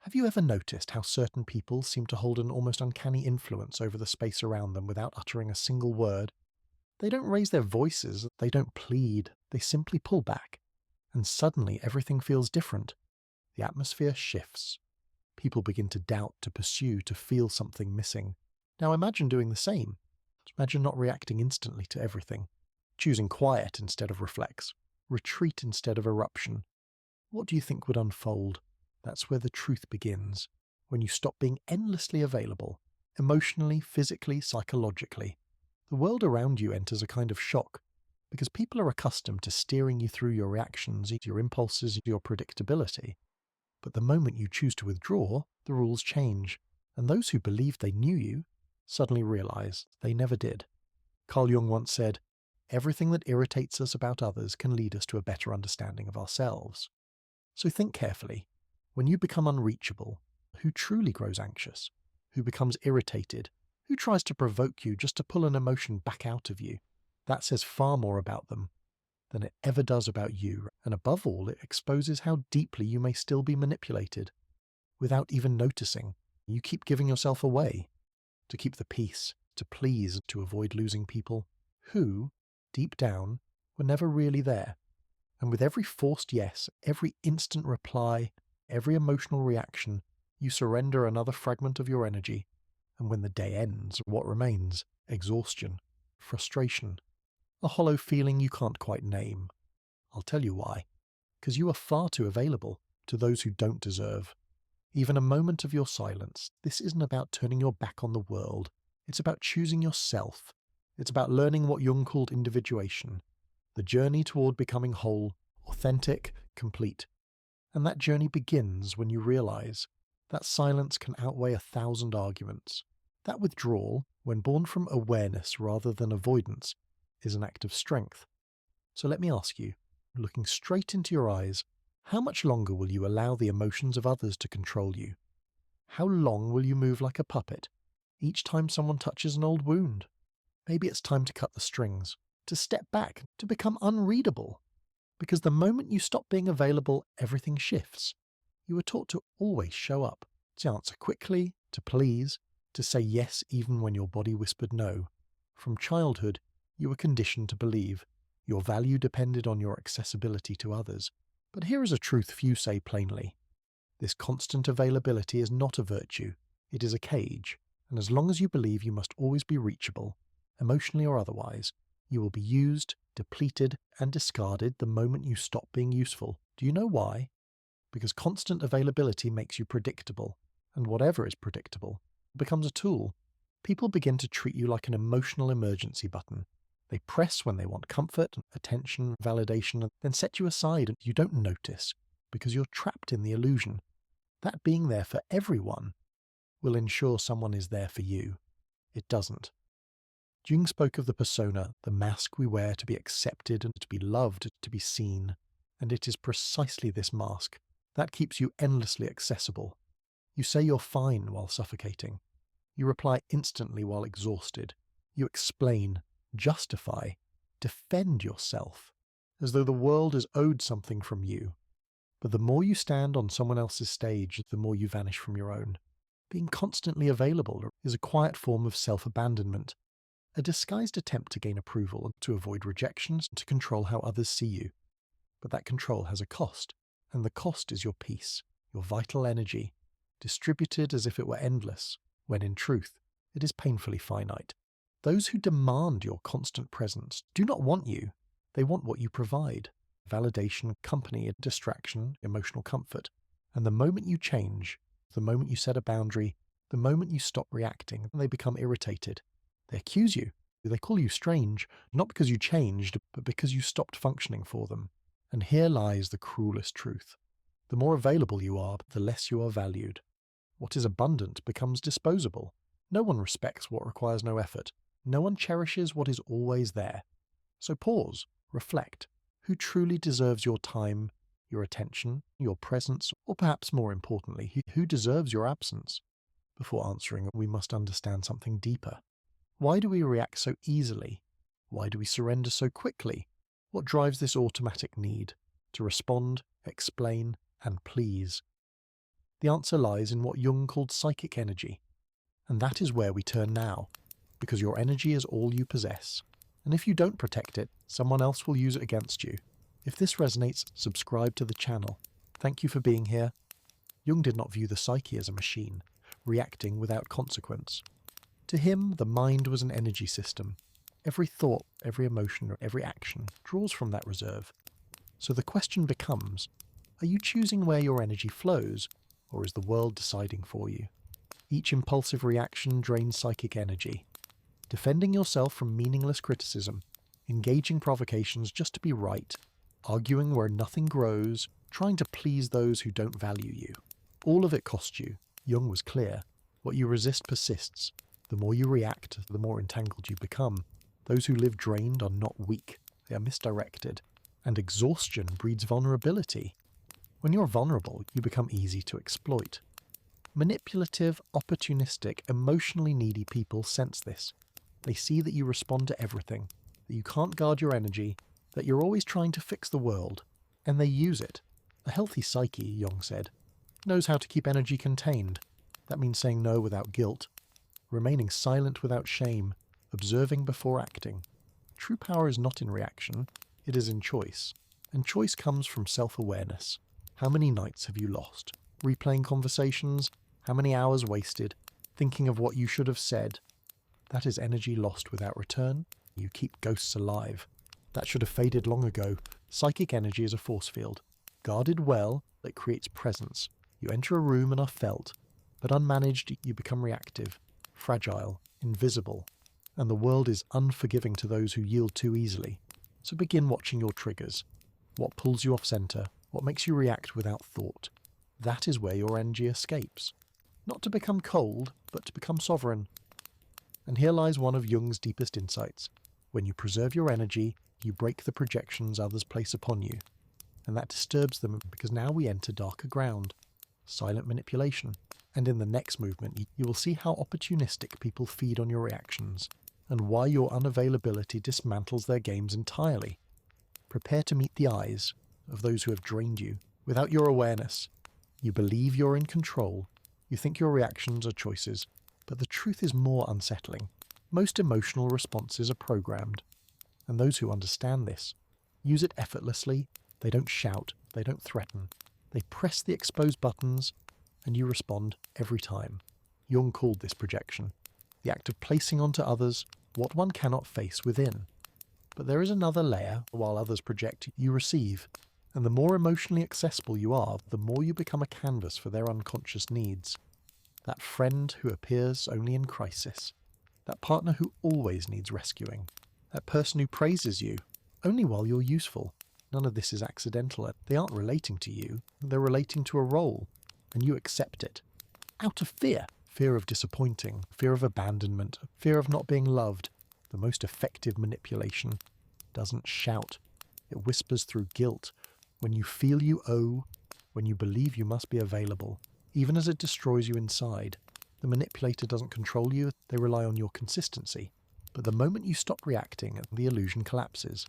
Have you ever noticed how certain people seem to hold an almost uncanny influence over the space around them without uttering a single word? They don't raise their voices, they don't plead, they simply pull back. And suddenly everything feels different. The atmosphere shifts. People begin to doubt, to pursue, to feel something missing. Now imagine doing the same. Imagine not reacting instantly to everything. Choosing quiet instead of reflex. Retreat instead of eruption. What do you think would unfold? That's where the truth begins. When you stop being endlessly available, emotionally, physically, psychologically. The world around you enters a kind of shock, because people are accustomed to steering you through your reactions, your impulses, your predictability. But the moment you choose to withdraw, the rules change, and those who believed they knew you suddenly realize they never did. Carl Jung once said, "Everything that irritates us about others can lead us to a better understanding of ourselves." So think carefully. When you become unreachable, who truly grows anxious? Who becomes irritated? Who tries to provoke you just to pull an emotion back out of you? That says far more about them than it ever does about you, and above all, it exposes how deeply you may still be manipulated. Without even noticing, you keep giving yourself away to keep the peace, to please, to avoid losing people who, deep down, were never really there. And with every forced yes, every instant reply, every emotional reaction, you surrender another fragment of your energy. And when the day ends, what remains? Exhaustion, frustration, a hollow feeling you can't quite name. I'll tell you why. Because you are far too available to those who don't deserve. Even a moment of your silence, this isn't about turning your back on the world. It's about choosing yourself. It's about learning what Jung called individuation. The journey toward becoming whole, authentic, complete. And that journey begins when you realize that silence can outweigh 1,000 arguments. That withdrawal, when born from awareness rather than avoidance, is an act of strength. So let me ask you, looking straight into your eyes, how much longer will you allow the emotions of others to control you? How long will you move like a puppet each time someone touches an old wound? Maybe it's time to cut the strings, to step back, to become unreadable. Because the moment you stop being available, everything shifts. You were taught to always show up, to answer quickly, to please, to say yes even when your body whispered no. From childhood, you were conditioned to believe your value depended on your accessibility to others. But here is a truth few say plainly. This constant availability is not a virtue, it is a cage, and as long as you believe you must always be reachable, emotionally or otherwise, you will be used, depleted, and discarded the moment you stop being useful. Do you know why? Because constant availability makes you predictable, and whatever is predictable becomes a tool. People begin to treat you like an emotional emergency button. They press when they want comfort, attention, validation, and then set you aside and you don't notice because you're trapped in the illusion. That being there for everyone will ensure someone is there for you. It doesn't. Jung spoke of the persona, the mask we wear to be accepted and to be loved, to be seen. And it is precisely this mask that keeps you endlessly accessible. You say you're fine while suffocating. You reply instantly while exhausted. You explain, justify, defend yourself, as though the world is owed something from you. But the more you stand on someone else's stage, the more you vanish from your own. Being constantly available is a quiet form of self-abandonment, a disguised attempt to gain approval, to avoid rejections, to control how others see you. But that control has a cost, and the cost is your peace, your vital energy, distributed as if it were endless, when in truth, it is painfully finite. Those who demand your constant presence do not want you, they want what you provide. Validation, company, distraction, emotional comfort. And the moment you change, the moment you set a boundary, the moment you stop reacting, they become irritated. They accuse you. They call you strange, not because you changed, but because you stopped functioning for them. And here lies the cruelest truth. The more available you are, the less you are valued. What is abundant becomes disposable. No one respects what requires no effort. No one cherishes what is always there. So pause, reflect. Who truly deserves your time, your attention, your presence, or perhaps more importantly, who deserves your absence? Before answering, we must understand something deeper. Why do we react so easily? Why do we surrender so quickly? What drives this automatic need to respond, explain, and please? The answer lies in what Jung called psychic energy. And that is where we turn now, because your energy is all you possess. And if you don't protect it, someone else will use it against you. If this resonates, subscribe to the channel. Thank you for being here. Jung did not view the psyche as a machine, reacting without consequence. To him, the mind was an energy system. Every thought, every emotion, every action draws from that reserve. So the question becomes, are you choosing where your energy flows, or is the world deciding for you? Each impulsive reaction drains psychic energy. Defending yourself from meaningless criticism, engaging provocations just to be right, arguing where nothing grows, trying to please those who don't value you. All of it cost you. Jung was clear. What you resist persists. The more you react, the more entangled you become. Those who live drained are not weak. They are misdirected. And exhaustion breeds vulnerability. When you're vulnerable, you become easy to exploit. Manipulative, opportunistic, emotionally needy people sense this. They see that you respond to everything, that you can't guard your energy, that you're always trying to fix the world, and they use it. A healthy psyche, Jung said, knows how to keep energy contained. That means saying no without guilt, remaining silent without shame, observing before acting. True power is not in reaction, it is in choice, and choice comes from self-awareness. How many nights have you lost? Replaying conversations? How many hours wasted? Thinking of what you should have said? That is energy lost without return. You keep ghosts alive. That should have faded long ago. Psychic energy is a force field. Guarded well, it creates presence. You enter a room and are felt, but unmanaged, you become reactive, fragile, invisible, and the world is unforgiving to those who yield too easily. So begin watching your triggers. What pulls you off center? What makes you react without thought? That is where your energy escapes. Not to become cold, but to become sovereign. And here lies one of Jung's deepest insights. When you preserve your energy, you break the projections others place upon you. And that disturbs them because now we enter darker ground. Silent manipulation. And in the next movement, you will see how opportunistic people feed on your reactions, and why your unavailability dismantles their games entirely. Prepare to meet the eyes of those who have drained you without your awareness. You believe you're in control. You think your reactions are choices, but the truth is more unsettling. Most emotional responses are programmed, and those who understand this use it effortlessly. They don't shout, they don't threaten. They press the exposed buttons, and you respond every time. Jung called this projection, the act of placing onto others what one cannot face within. But there is another layer. While others project, you receive. And the more emotionally accessible you are, the more you become a canvas for their unconscious needs. That friend who appears only in crisis. That partner who always needs rescuing. That person who praises you only while you're useful. None of this is accidental. They aren't relating to you. They're relating to a role. And you accept it. Out of fear. Fear of disappointing. Fear of abandonment. Fear of not being loved. The most effective manipulation doesn't shout. It whispers through guilt. When you feel you owe, when you believe you must be available, even as it destroys you inside. The manipulator doesn't control you, they rely on your consistency. But the moment you stop reacting, the illusion collapses.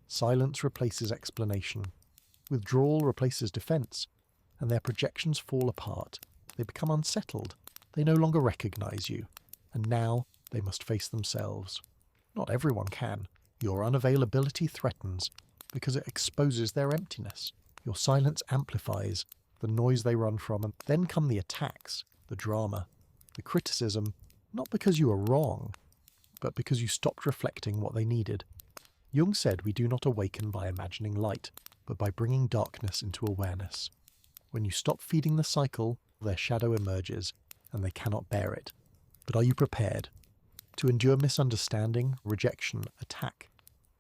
Silence replaces explanation. Withdrawal replaces defense. And their projections fall apart. They become unsettled. They no longer recognize you. And now they must face themselves. Not everyone can. Your unavailability threatens, because it exposes their emptiness. Your silence amplifies the noise they run from, and then come the attacks, the drama, the criticism, not because you are wrong, but because you stopped reflecting what they needed. Jung said we do not awaken by imagining light, but by bringing darkness into awareness. When you stop feeding the cycle, their shadow emerges, and they cannot bear it. But are you prepared to endure misunderstanding, rejection, attack?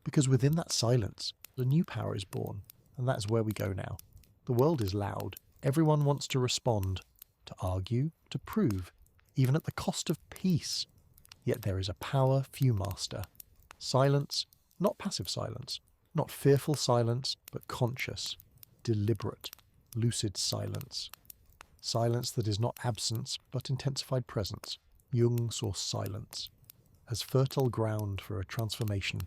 Because within that silence, a new power is born, and that is where we go now. The world is loud. Everyone wants to respond, to argue, to prove, even at the cost of peace. Yet there is a power few master. Silence, not passive silence, not fearful silence, but conscious, deliberate, lucid silence. Silence that is not absence, but intensified presence. Jung saw silence as fertile ground for a transformation.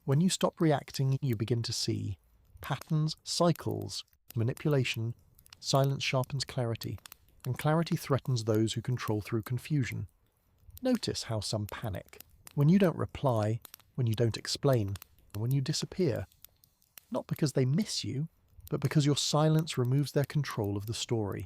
When you stop reacting, you begin to see patterns, cycles, manipulation. Silence sharpens clarity. and clarity threatens those who control through confusion. Notice how some panic when you don't reply, when you don't explain, when you disappear. Not because they miss you, but because your silence removes their control of the story.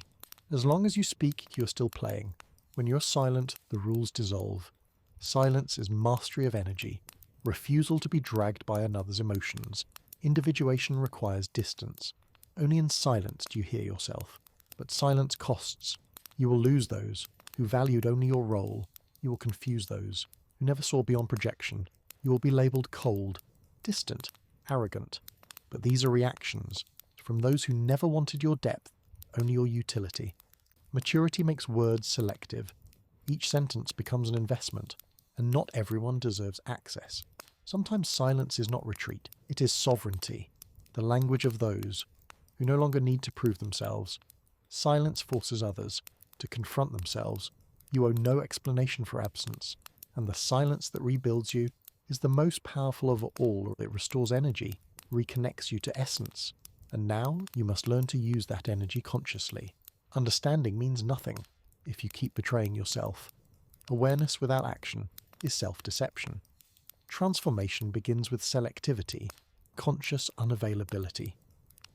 As long as you speak, you're still playing. When you're silent, the rules dissolve. Silence is mastery of energy, refusal to be dragged by another's emotions. Individuation requires distance. Only in silence do you hear yourself. But silence costs. You will lose those who valued only your role. You will confuse those who never saw beyond projection. You will be labelled cold, distant, arrogant. But these are reactions from those who never wanted your depth, only your utility. Maturity makes words selective. Each sentence becomes an investment, and not everyone deserves access. Sometimes silence is not retreat, it is sovereignty, the language of those who no longer need to prove themselves. Silence forces others to confront themselves. You owe no explanation for absence, and the silence that rebuilds you is the most powerful of all. It restores energy, reconnects you to essence, and now you must learn to use that energy consciously. Understanding means nothing if you keep betraying yourself. Awareness without action is self-deception. Transformation begins with selectivity. Conscious unavailability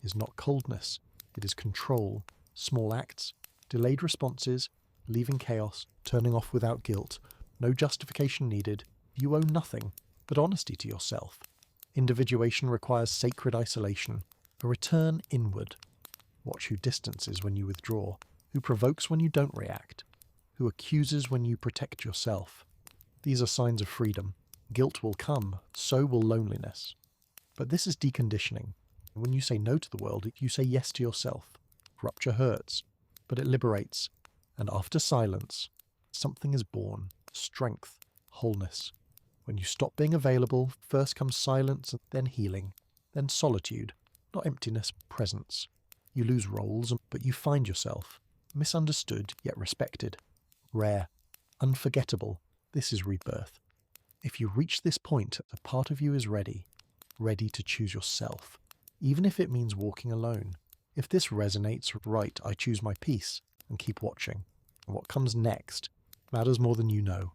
is not coldness, it is control. Small acts, delayed responses, leaving chaos, turning off without guilt. No justification needed. You owe nothing but honesty to yourself. Individuation requires sacred isolation, a return inward. Watch who distances when you withdraw, who provokes when you don't react, who accuses when you protect yourself. These are signs of freedom. Guilt will come, so will loneliness. But this is deconditioning. When you say no to the world, you say yes to yourself. Rupture hurts, but it liberates. And after silence, something is born. Strength, wholeness. When you stop being available, first comes silence, then healing, then solitude. Not emptiness, presence. You lose roles, but you find yourself. Misunderstood, yet respected. Rare. Unforgettable. This is rebirth. If you reach this point, a part of you is ready. Ready to choose yourself. Even if it means walking alone. If this resonates, right, I choose my peace and keep watching. And what comes next matters more than you know.